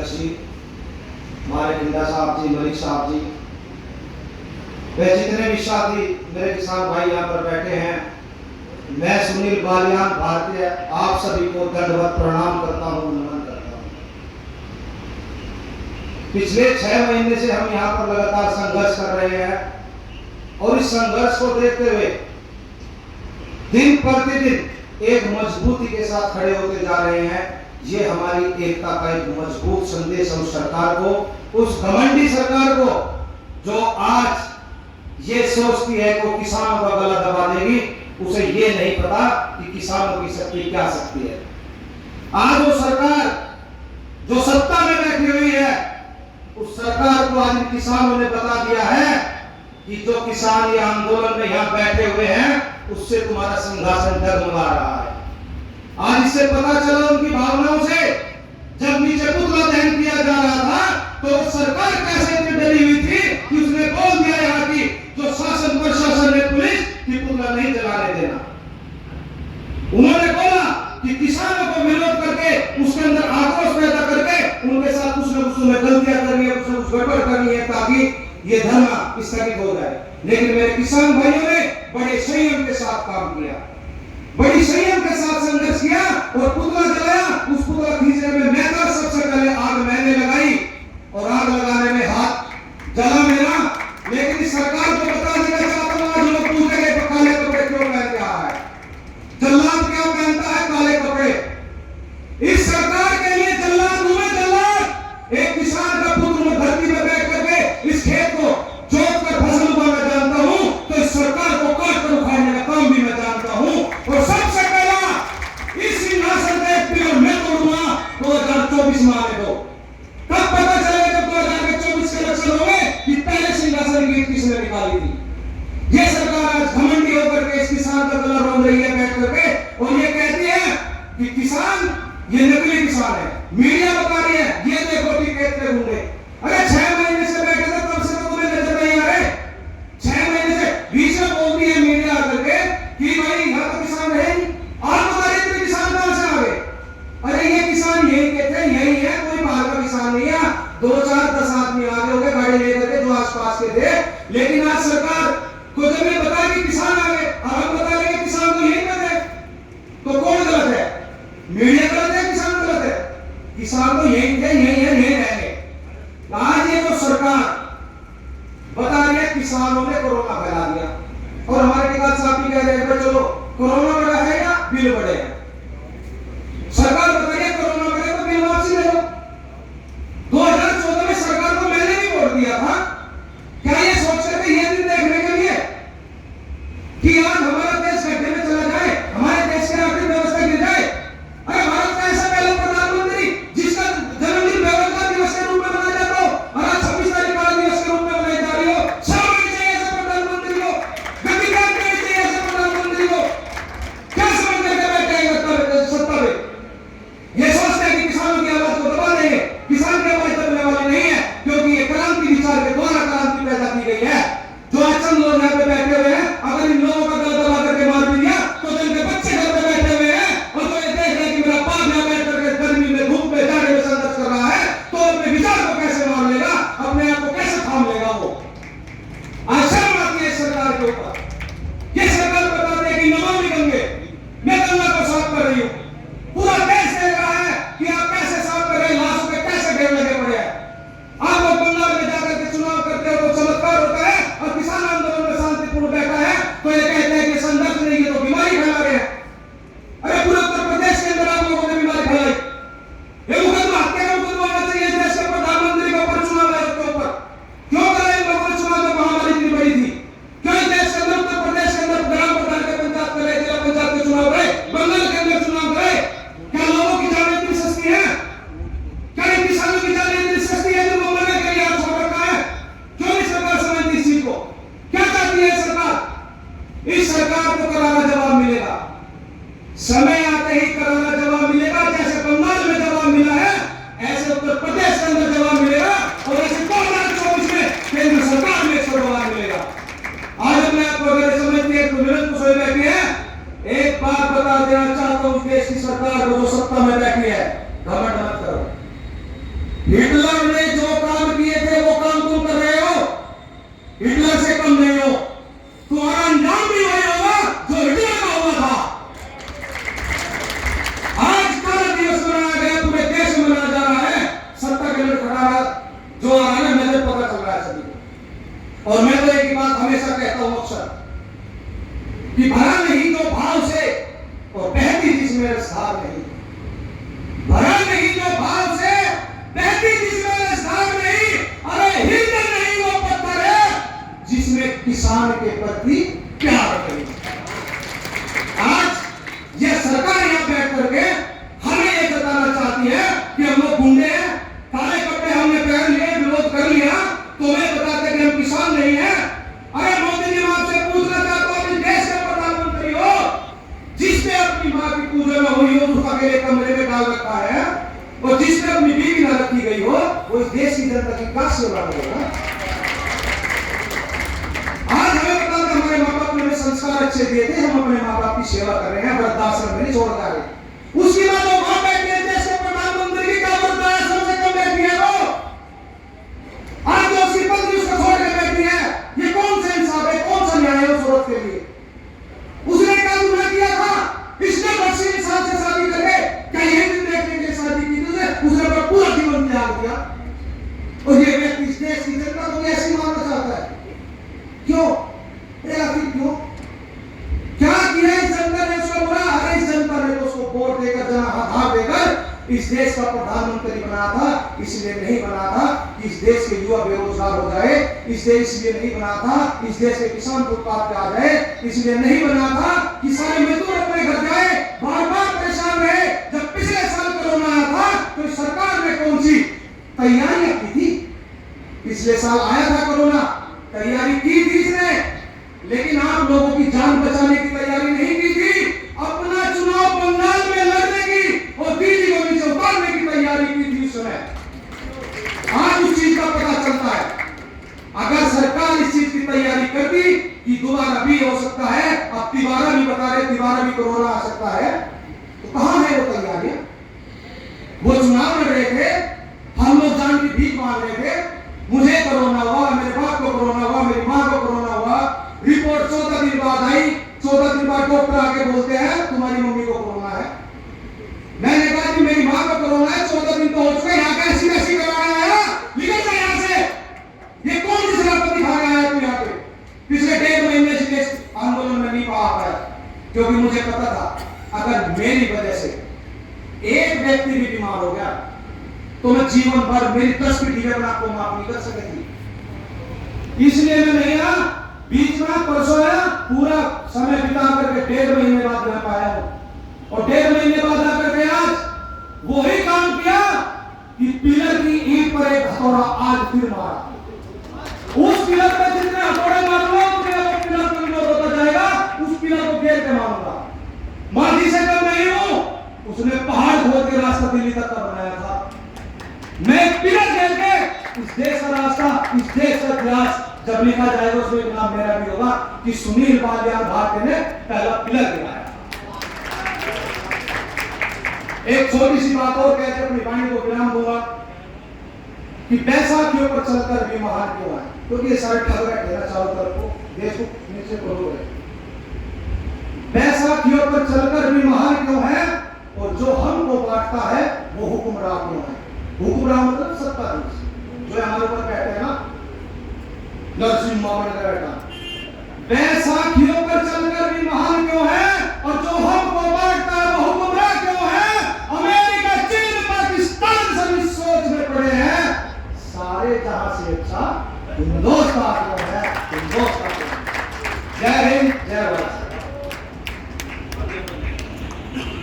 अध्यक्ष जी, हमारे जिंदा साहब जी, मलिक साहब जी, वे जितने भी साथी मेरे किसान भाई यहाँ पर बैठे हैं, मैं सुनील बालियान भारतीय आप सभी को दंडवत प्रणाम करता हूँ, नमन करता हूँ। पिछले 6 महीने से हम यहाँ पर लगातार संघर्ष कर रहे हैं और इस संघर्ष को देखते हुए दिन प्रतिदिन एक मजबूती के साथ खड़े होते जा रहे हैं। ये हमारी एकता का एक मजबूत संदेश है उस सरकार को, उस घमंडी सरकार को जो आज ये सोचती है कि वो किसानों का गला दबा देगी। उसे ये नहीं पता कि किसानों की शक्ति क्या शक्ति है। आज वो सरकार जो सत्ता में बैठी हुई है, उस सरकार को आज किसानों ने बता दिया है कि जो किसान ये आंदोलन में यहाँ बैठे हुए हैं, उससे तुम्हारा सिंहासन डगमगा रहा है। आज इससे पता चला उनकी भावनाओं से, जब नीचे पुतला दहन किया जा रहा था तो सरकार कैसे इतनी डरी हुई थी कि उसने बोल दिया यहाँ की जो शासन प्रशासन ने पुलिस की पुतला नहीं जलाने देना। उन्होंने बोला कि किसानों को विरोध करके उसके अंदर आक्रोश पैदा करके उनके साथ कुछ न कुछ में गलतियां करनी है, कुछ न कुछ गड़बड़ करनी है ताकि ये धरना स्थगित हो जाए। लेकिन मेरे किसान भाइयों ने बड़े संयम के साथ काम किया, बड़ी संयम के साथ संघर्ष किया और पुतला जलाया। उस पुतला खींचने में मैं था सबसे पहले, आग मैंने लगाई और आग लगाने में हाथ जला मेरा। लेकिन इस सरकार को बता देना चाहता हूं, आज लोग पूछते हैं तो काले कपड़े क्यों पहन के आ है, जल्लाद क्या पहनता है काले कपड़े। इस सरकार के लिए जल्लाद हूं मैं, जल्लाद। एक किसान का पुत्र मैं धरती में बैठ करके इस खेत को जोत कर फसल उगाना जानता हूं, तो इस सरकार को काट कर उखाड़ने का काम भी मैं जानता हूं। और सबसे पहला इस सिंहासन का एक पिलर मैं तोड़ूंगा 2024 में आने दो। कब पता चलेगा जब 2024 के इलेक्शन होंगे कि पहले सिंहासन की किसने निकाली थी। ये सरकार आज घमंडी होकर के इस किसान का गला रोक रही है बैठ करके और ये कहती है कि किसान ये नकली किसान है। मीडिया बता रही है ये देखो टिकट पे होंगे। अरे 6 महीने से बैठे थे तब से तो तुम्हें नजर नहीं आ रहे। 6 महीने से बीच में बोलती है मीडिया आकर के कि भाई यहाँ तो किसान है नहीं, आप बता रहे थे किसान कहां से आ गए। अरे ये किसान यही के थे, यही है, कोई बाहर का किसान नहीं है। 2-4-10 आदमी आगे हो गए गाड़ी लेकर के जो आसपास के थे। लेकिन आज सरकार को जब ये बताया कि किसान आ गए और हम बता रहे किसान तो यही कर रहे, तो कौन गलत है? मीडिया गलत है, किसान गलत है? किसान तो यही थे, यही है, यही रहेंगे। आज ये जो सरकार बता रही है किसानों ने कोरोना फैला दिया और हमारे विकास साहब भी कह रहे हैं चलो कोरोना बढ़ा है या बिल बढ़ेगा। सरकार बताइए कोरोना बढ़े तो बिल वापसी ले लो। 2014 में सरकार को मैंने भी वोट दिया था। क्या ये सोच रहे थे ये दिन देखने के लिए कि आज हमारा देश गड्ढे में चला जाए, हमारे देश की आर्थिक व्यवस्था गिर जाए। अरे भारत का ऐसा पहला प्रधानमंत्री जिसका जन्मदिन बेरोजगार दिवस के रूप में मनाया जाता हो और आज 26 तारीख बाल दिवस के रूप में मनाई जा रही हो। शर्म चाहिए ऐसे प्रधानमंत्री को, गति करनी चाहिए ऐसे प्रधानमंत्री को। क्या समझ करके बैठे हैं सत्ता में? ये सोचते हैं कि किसानों की आवाज को दबा देंगे। किसान की आवाज दबने वाली नहीं है, क्योंकि ये क्रांति विचार के द्वारा क्रांति पैदा की गई है। जो आज चंद लोग यहाँ पे बैठे हुए हैं, अगर इन लोगों का गला दबा करके मार भी दिया तो जिनके बच्चे घर पे बैठे हुए हैं और जो ये देख रहे हैं कि मेरा बाप यहाँ बैठ करके गर्मी में धूप में जाड़े में संघर्ष कर रहा है, तो अपने विचार को कैसे मार लेगा, अपने आप को कैसे थाम लेगा वो। आज शर्म आती है सरकार के ऊपर। ये सरकार बताती है कि नमामि गंगे, मैं गंगा को साफ कर रही हूँ। पूरा देश देख रहा है कि आप कैसे साफ कर रहे हैं, लाशों पे कैसे ढेर लगे पड़े हैं। आप लोग बंगाल में जाकर के चुनाव करते हो तो चमत्कार होता है और किसान आंदोलन में शांतिपूर्ण बैठा है तो ये कहते हैं कि संघर्ष नहीं है तो बीमारी फैला रहे हैं। अरे पूरे उत्तर प्रदेश के अंदर आप लोगों ने बीमारी फैलाई। ये मुकदमा हत्या का मुकदमा होना चाहिए देश के प्रधानमंत्री के ऊपर, चुनाव आयोग के ऊपर। क्यों करा इन लोगों ने चुनाव में महामारी इतनी बड़ी थी? क्यों देश के अंदर उत्तर प्रदेश के अंदर ग्राम प्रधान के पंचायत करे, जिला पंचायत के चुनाव करे, बंगाल के अंदर चुनाव करे? क्या लोगों की जान इतनी सस्ती है? क्या किसानों की जान इतनी सस्ती है जो मरने के लिए आप छोड़ रखा है? क्यों नहीं सरकार समझती इस चीज को? क्या चाहती है सरकार? इस सरकार को करारा जवाब मिलेगा, समय आते ही करारा जवाब मिलेगा। जैसे बंगाल में जवाब मिला है ऐसे उत्तर प्रदेश के अंदर जवाब मिलेगा और ऐसे 2024 में केंद्र सरकार में जवाब मिलेगा। आज अपने आप को अगर समझती है तो निरंकुश हो बैठी है। एक बात बता देना चाहता हूं देश की सरकार जो सत्ता में बैठी है, घमंड मत करो। हिटलर ने जो काम किए थे वो काम तुम कर रहे हो, हिटलर से कम नहीं हो। तुम्हारा अंजाम भी वही होगा जो हिटलर का हुआ था। आज का दिवस मनाया गया, पूरे देश में मनाया जा रहा है। सत्ता के लिए खड़ा जो आ रहा है, मुझे पता चल रहा है सभी को। और मैं तो एक ही बात हमेशा कहता हूं अक्सर, कि भरा नहीं जो भाव से और बहती जिसमें रसधार नहीं, भरा नहीं जो भाव से बहती जिसमें रसधार नहीं, अरे हिंदन नहीं वो पत्थर है जिसमें किसान के प्रति प्यार नहीं। आज ये सरकार यहां बैठ करके हमें ये बताना चाहती है कि हम लोग गुंडे हैं, काले कपड़े हमने पहन लिए, विरोध कर लिया, तो वे बताते कि हम किसान नहीं है। अरे मोदी जी, मैं आपसे पूछना चाहता हूं, इस देश के प्रधानमंत्री हो जिसने अपनी मां की पूजा न हुई हो उसका अकेले कमरे में डाल रखा है, और जिसने अपनी बीवी न रखी गई हो, वो इस देश की जनता की क्या सेवा करेगा? आज हमें पता है हमारे माँ बाप ने हमें संस्कार अच्छे दिए थे, हम अपने माँ बाप की सेवा कर रहे हैं, वृद्धाश्रम में नहीं छोड़ जा रहे। उसके बाद वो मां बैठी है, देश के प्रधानमंत्री की क्या वृद्धाश्रम से कम बैठी है वो? आज जो उसकी पत्नी उसको छोड़ के बैठी है, ये कौन सा इंसाफ है, कौन सा न्याय है उस औरत के लिए? उसने क्या गुनाह किया था? इसने बच्चे इंसान से शादी करके क्या यही दिन देखने के शादी की थी? उसने अपना पूरा जीवन त्याग दिया। और ये व्यक्ति इस देश की जनता को ऐसी मानना चाहता है, क्यों? आखिर क्यों? क्या किया इस जनता ने उसको बुरा? अरे इस जनता ने तो उसको वोट देकर, जनाधार देकर इस देश का प्रधानमंत्री बना था। इसलिए नहीं बना था कि इस देश के युवा बेरोजगार हो जाए, इस देश इसलिए नहीं बना था इस देश के किसान फुटपाथ पे आ जाए, इसलिए नहीं बना था कि सारे मजदूर अपने घर जाए, बार बार परेशान रहे। जब पिछले साल कोरोना आया था तो सरकार ने कौन सी तैयारियां की थी? पिछले साल आया था कोरोना, तैयारी की थी इसने, लेकिन आप लोगों की जान बचाने की तैयारी नहीं की थी। अपना चुनाव बंगाल में लड़ने की और दिल्ली को नीचे उतारने की तैयारी की थी उस समय। आज उस चीज का पता चलता है। अगर सरकार इस चीज की तैयारी करती कि दोबारा भी हो सकता है, अब तिबारा भी बता रहे, तिबारा भी कोरोना आ सकता है, तो कहां है वो तैयारियां? वो चुनाव लड़ रहे थे, हम लोग जान की भीख मांग रहे थे, मुझे कोरोना हुआ, मेरे बाप को कोरोना हुआ, मेरी मां को कोरोना हुआ। रिपोर्ट 14 दिन बाद आई, 14 दिन बाद डॉक्टर आके बोलते हैं तुम्हारी मम्मी को कोरोना है। मैंने कहा कि मेरी मां को कोरोना है, 14 दिन तो हो चुके, यहाँ का ऐसी करवाया है, निकल जा यहाँ से। ये कौन सी शराबत दिखा रहा है तू यहाँ पे? पिछले 1.5 महीने से इस आंदोलन में नहीं पा पाया, क्योंकि मुझे पता था अगर मेरी वजह से एक व्यक्ति भी बीमार हो गया तो मैं जीवन भर मेरी 10 पीढ़ियां आपको माफ नहीं कर सकेगी। इसलिए मैं नहीं आया, बीच में परसों आया, पूरा समय बिता करके 1.5 महीने बाद यहाँ पाया हूं, और 1.5 महीने बाद आकर के आज वही काम किया कि पिलर की ईंट पर एक हथौड़ा आज फिर मारा। उस पिलर पर जितने हथौड़े मारूंगा उतने पिलर को विरोध होता जाएगा, उस पिलर को घेर के मारूंगा। माटी से कम नहीं हूं, उसने पहाड़ खोद के रास्ता दिल्ली तक का बनाया था। मैं पिलर घेर के इस देश का रास्ता, इस देश का इतिहास जब लिखा जाएगा उसमें नाम मेरा भी होगा कि सुनील बालियान भारती ने पहला पिलर गिराया। एक छोटी सी बात और कहकर अपनी वाणी को विराम दूंगा कि बैसाखियों पर चलकर भी महान क्यों है? क्योंकि ये सारे ठग बैठे ना चारों तरफ को, देश को नीचे को हो गए। बैसाखियों पर चलकर भी महान क्यों है? और जो हमको बांटता है वो हुक्मरान क्यों है? हुक्मरान मतलब सत्ताधीश जो हमारे ऊपर बैठे हैं ना, नरसिंह मामले का बेटा। बैसाखियों पर चलकर भी महान क्यों है? और जो हमको बांटता है वो हुक्मरान क्यों है? अमेरिका, चीन, पाकिस्तान सभी सोच में पड़े हैं, सारे जहां से अच्छा हिंदुस्तान है, हिंदुस्तान। जय हिंद, जय भारत।